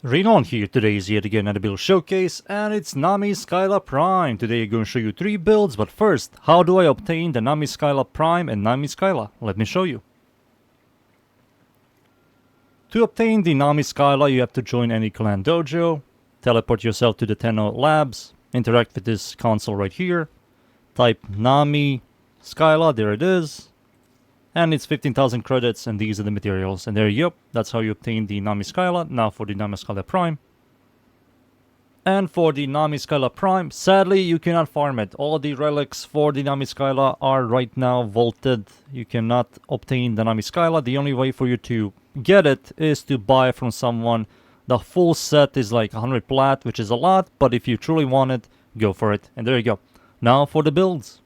Renon here. Today is yet again another build showcase, and it's Nami Skyla Prime. Today I'm going to show you 3 builds, but first, how do I obtain the Nami Skyla Prime and Nami Skyla? Let me show you. To obtain the Nami Skyla, you have to join any clan dojo, teleport yourself to the Tenno Labs, interact with this console right here, type Nami Skyla, there it is, and it's 15,000 credits, and these are the materials. And there you go, that's how you obtain the Nami Skyla. Now for the Nami Skyla Prime. And for the Nami Skyla Prime, sadly you cannot farm it. All the relics for the Nami Skyla are right now vaulted. You cannot obtain the Nami Skyla. The only way for you to get it is to buy from someone. The full set is like 100 plat, which is a lot, but if you truly want it, go for it. And there you go. Now for the builds.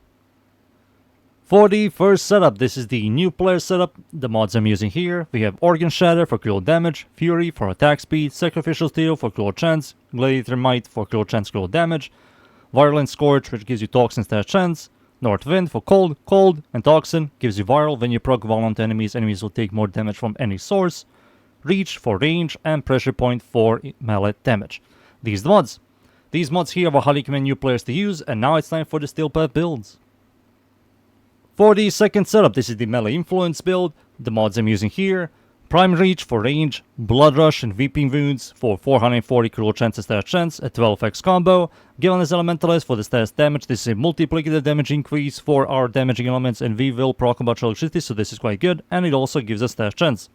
For the first setup, this is the new player setup. The mods I'm using here, we have Organ Shatter for critical damage, Fury for attack speed, Sacrificial Steel for critical chance, Gladiator Might for critical chance critical damage, Virulent Scorch, which gives you Toxin stash chance, North Wind for cold, and Toxin gives you viral. When you proc viral onto enemies, enemies will take more damage from any source, Reach for range, and Pressure Point for melee damage. These are the mods. These mods here are highly recommend new players to use, and now it's time for the Steel Path builds. For the second setup, this is the melee influence build. The mods I'm using here, Prime Reach for range, Blood Rush and Weeping Wounds for 440 critical chances stash chance, a 12x combo. Given as Elementalist for the stash damage, this is a multiplicative damage increase for our damaging elements, and we will proc about electricity, so this is quite good, and it also gives us stash chance.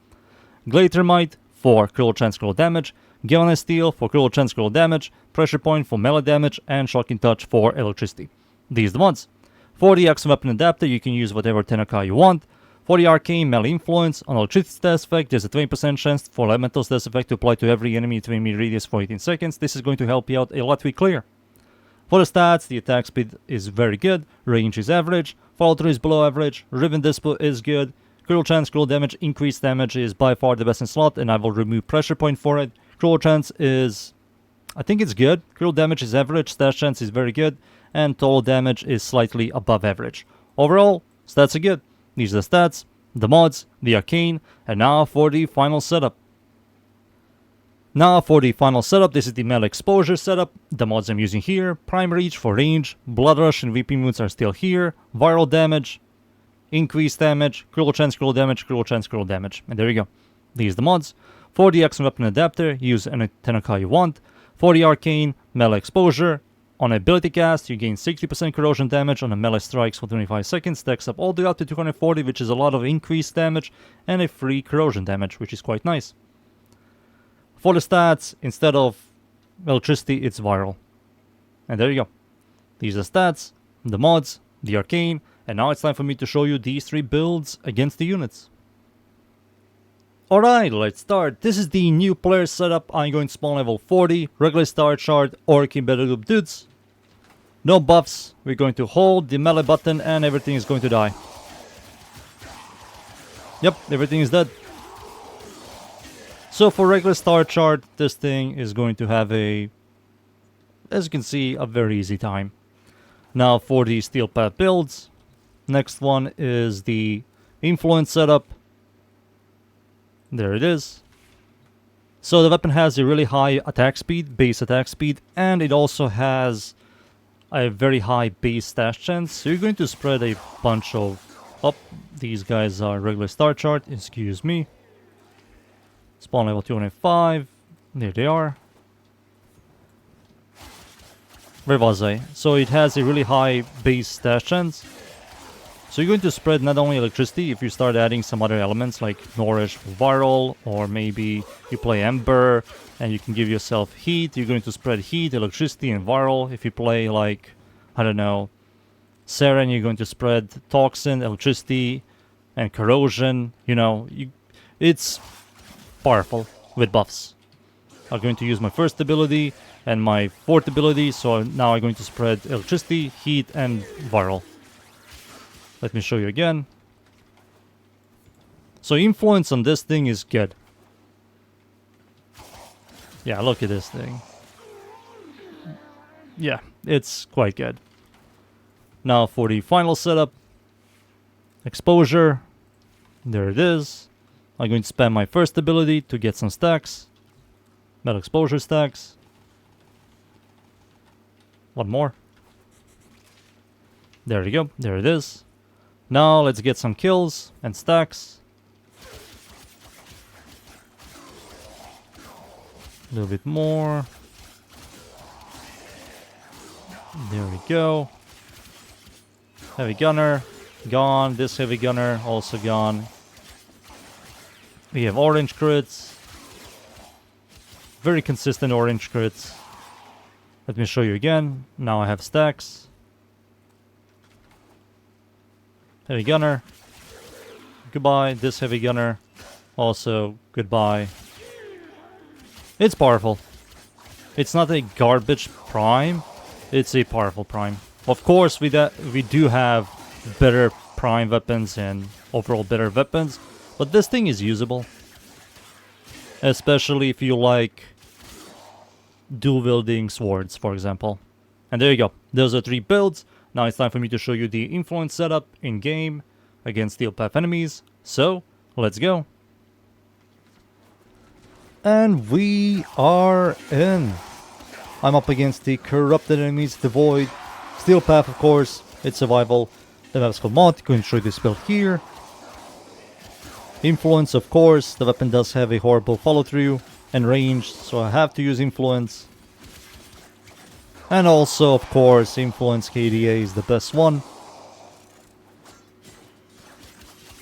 Gladiator Might for critical chance critical damage, Given as Steel for critical chance critical damage, Pressure Point for melee damage, and Shocking Touch for electricity. These are the mods. For the Axe Weapon Adapter, you can use whatever Tenakai you want. For the Arcane Melee Influence, on Electricity Status Effect, there's a 20% chance for Elemental Status Effect to apply to every enemy within enemy radius for 18 seconds. This is going to help you out a lot with clear. For the stats, the attack speed is very good, range is average, follow through is below average, Riven Dispo is good, critical chance, critical damage, increased damage is by far the best in slot, and I will remove Pressure Point for it. Critical chance is, I think it's good, critical damage is average, stash chance is very good, and total damage is slightly above average. Overall, stats are good. These are the stats, the mods, the arcane, and now for the final setup. This is the melee exposure setup. The mods I'm using here, Prime Reach for range, Blood Rush and Weeping Wounds are still here, viral damage, increased damage, critical chance, critical damage, critical chance, critical damage. And there you go. These are the mods. For the Axe Weapon Adapter, use any Tenakai you want. For the arcane, melee exposure, on ability cast, you gain 60% corrosion damage on a melee strikes for 25 seconds, stacks up all the way up to 240, which is a lot of increased damage, and a free corrosion damage, which is quite nice. For the stats, instead of electricity, it's viral. And there you go. These are stats, the mods, the arcane, and now it's time for me to show you these 3 builds against the units. Alright, let's start. This is the new player setup. I'm going to spawn level 40, regular star chart, Arcane Battle Group dudes. No buffs. We're going to hold the melee button and everything is going to die. Yep, everything is dead. So for regular star chart, this thing is going to have a, as you can see, a very easy time. Now for the Steel Path builds, next one is the influence setup. There it is. So the weapon has a really high attack speed, base attack speed, and it also has a very high base stash chance. So you're going to spread a bunch of... Oh, these guys are regular star chart, excuse me. Spawn level 205. There they are. Where was I? So it has a really high base stash chance. So you're going to spread not only electricity, if you start adding some other elements like Nourish for viral, or maybe you play Ember and you can give yourself heat, you're going to spread heat, electricity, and viral. If you play like, I don't know, Seren, you're going to spread toxin, electricity, and corrosion. You know, it's powerful with buffs. I'm going to use my first ability and my fourth ability, so now I'm going to spread electricity, heat, and viral. Let me show you again. So influence on this thing is good. Yeah, look at this thing. Yeah, it's quite good. Now for the final setup. Exposure. There it is. I'm going to spam my first ability to get some stacks. Metal exposure stacks. One more. There we go. There it is. Now let's get some kills and stacks. A little bit more. There we go. Heavy gunner. Gone. This heavy gunner also gone. We have orange crits. Very consistent orange crits. Let me show you again. Now I have stacks. Heavy gunner. Goodbye. This heavy gunner. Also goodbye. It's powerful. It's not a garbage prime. It's a powerful prime. Of course, we do have better prime weapons and overall better weapons, but this thing is usable. Especially if you like dual-wielding swords, for example. And there you go. Those are 3 builds. Now it's time for me to show you the influence setup in-game against Steel Path enemies. So, let's go. And we are in. I'm up against the corrupted enemies, the Void. Steel Path, of course. It's survival. The map is called Mod. Going to show you this build here. Influence, of course. The weapon does have a horrible follow-through and range, so I have to use Influence. And also, of course, Influence KDA is the best one.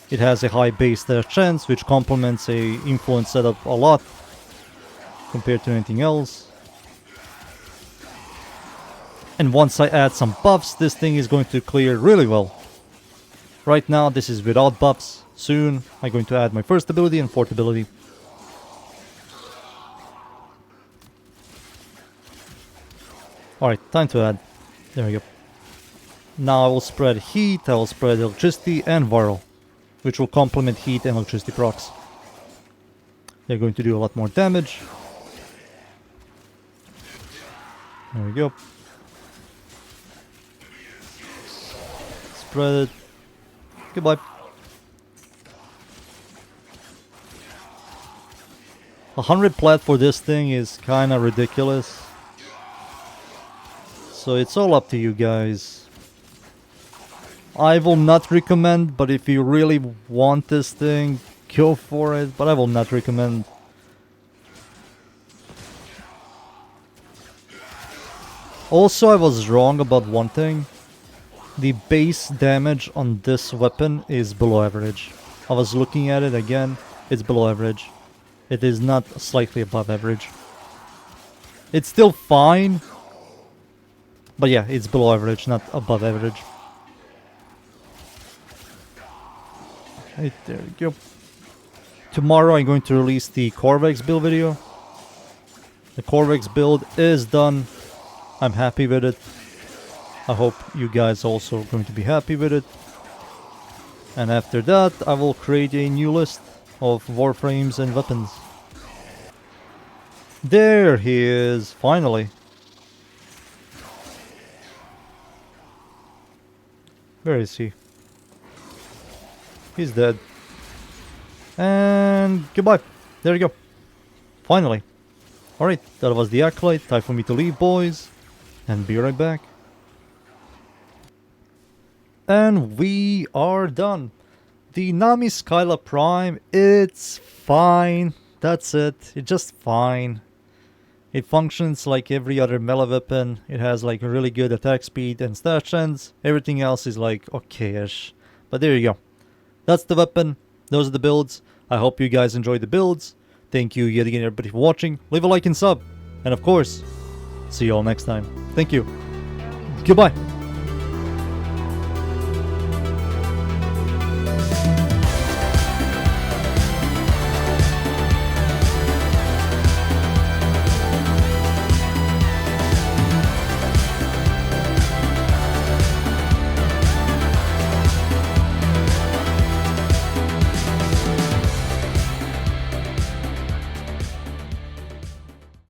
It has a high base dash chance, which complements a Influence setup a lot compared to anything else. And once I add some buffs, this thing is going to clear really well. Right now, this is without buffs. Soon, I'm going to add my first ability and fourth ability. Alright, time to add. There we go. Now I will spread heat, I will spread electricity and viral, which will complement heat and electricity procs. They're going to do a lot more damage. There we go. Spread it. Goodbye. 100 plat for this thing is kinda ridiculous. So it's all up to you guys. I will not recommend, but if you really want this thing, go for it. But I will not recommend. Also, I was wrong about one thing. The base damage on this weapon is below average. I was looking at it again. It's below average. It is not slightly above average. It's still fine. But yeah, it's below average, not above average. Right, there we go. Tomorrow I'm going to release the Corvex build video. The Corvex build is done. I'm happy with it. I hope you guys also are going to be happy with it. And after that, I will create a new list of Warframes and weapons. There he is, finally. Where is he? He's dead. And goodbye. There you go. Finally. Alright, that was the Acolyte. Time for me to leave, boys. And be right back. And we are done. The Nami Skyla Prime, it's fine. That's it. It's just fine. It functions like every other melee weapon. It has like a really good attack speed and stash chance. Everything else is like okay-ish. But there you go. That's the weapon. Those are the builds. I hope you guys enjoyed the builds. Thank you yet again everybody for watching. Leave a like and sub. And of course, see you all next time. Thank you. Goodbye.